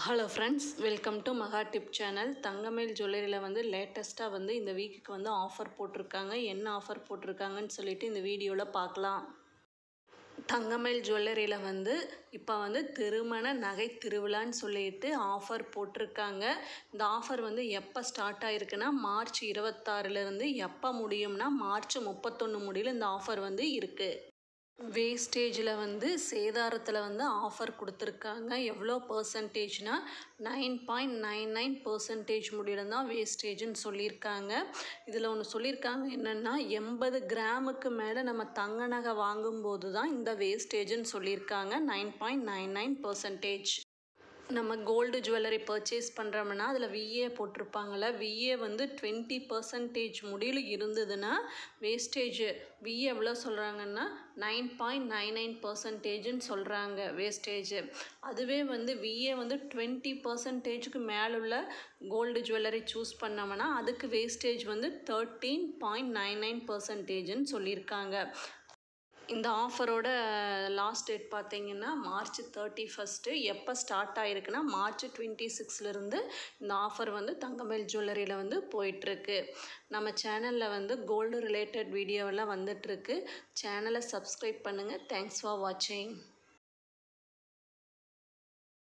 Hello friends, welcome to மகா tip channel. தங்கமயில் ஜுவல்லரியில் வந்து லேட்டஸ்ட்டாக வந்து இந்த வீக்குக்கு வந்து ஆஃபர் போட்டிருக்காங்க. என்ன ஆஃபர் போட்டிருக்காங்கன்னு சொல்லிட்டு இந்த வீடியோவில் பார்க்கலாம். தங்கமயில் ஜுவல்லரியில் வந்து இப்போ வந்து திருமண நகை திருவிழான்னு சொல்லிட்டு ஆஃபர் போட்டிருக்காங்க. இந்த ஆஃபர் வந்து எப்போ ஸ்டார்ட் ஆகிருக்குன்னா மார்ச் 26லேருந்து எப்போ முடியும்னா மார்ச் 31 முடியல இந்த ஆஃபர் வந்து இருக்குது. வேஸ்டேஜில் வந்து சேதாரத்தில் வந்து ஆஃபர் கொடுத்துருக்காங்க. எவ்வளோ பர்சன்டேஜ்னால் 9.99% முடியல தான் வேஸ்டேஜ்னு சொல்லியிருக்காங்க. இதில் ஒன்று சொல்லியிருக்காங்க என்னென்னா 80 கிராமுக்கு மேலே நம்ம தங்க நகை வாங்கும்போது தான் இந்த வேஸ்டேஜ்னு சொல்லியிருக்காங்க. 9.99%. நம்ம கோல்டு ஜுவல்லரி பர்ச்சேஸ் பண்ணுறோம்னா அதில் விஏ போட்டிருப்பாங்கள்ல, விஏ வந்து 20% முடியல இருந்ததுன்னா வேஸ்டேஜ் விஏ எவ்வளோ சொல்கிறாங்கன்னா 9.99%ன்னு சொல்கிறாங்க வேஸ்டேஜ். அதுவே வந்து விஏ வந்து 20%க்கு மேலுள்ள கோல்டு ஜுவல்லரி சூஸ் பண்ணோம்னா அதுக்கு வேஸ்டேஜ் வந்து 13.99%ன்னு சொல்லியிருக்காங்க. இந்த ஆஃபரோட லாஸ்ட் டேட் பார்த்திங்கன்னா மார்ச் 31. எப்போ ஸ்டார்ட் ஆகிருக்குன்னா மார்ச் 26லேருந்து இந்த ஆஃபர் வந்து தங்கமயில் ஜுவல்லரியில் வந்து போயிட்டுருக்கு. நம்ம சேனலில் வந்து கோல்டு ரிலேட்டட் வீடியோவெல்லாம் வந்துட்டுருக்கு. சேனலை சப்ஸ்கிரைப் பண்ணுங்கள். தேங்க்ஸ் ஃபார் வாட்சிங்.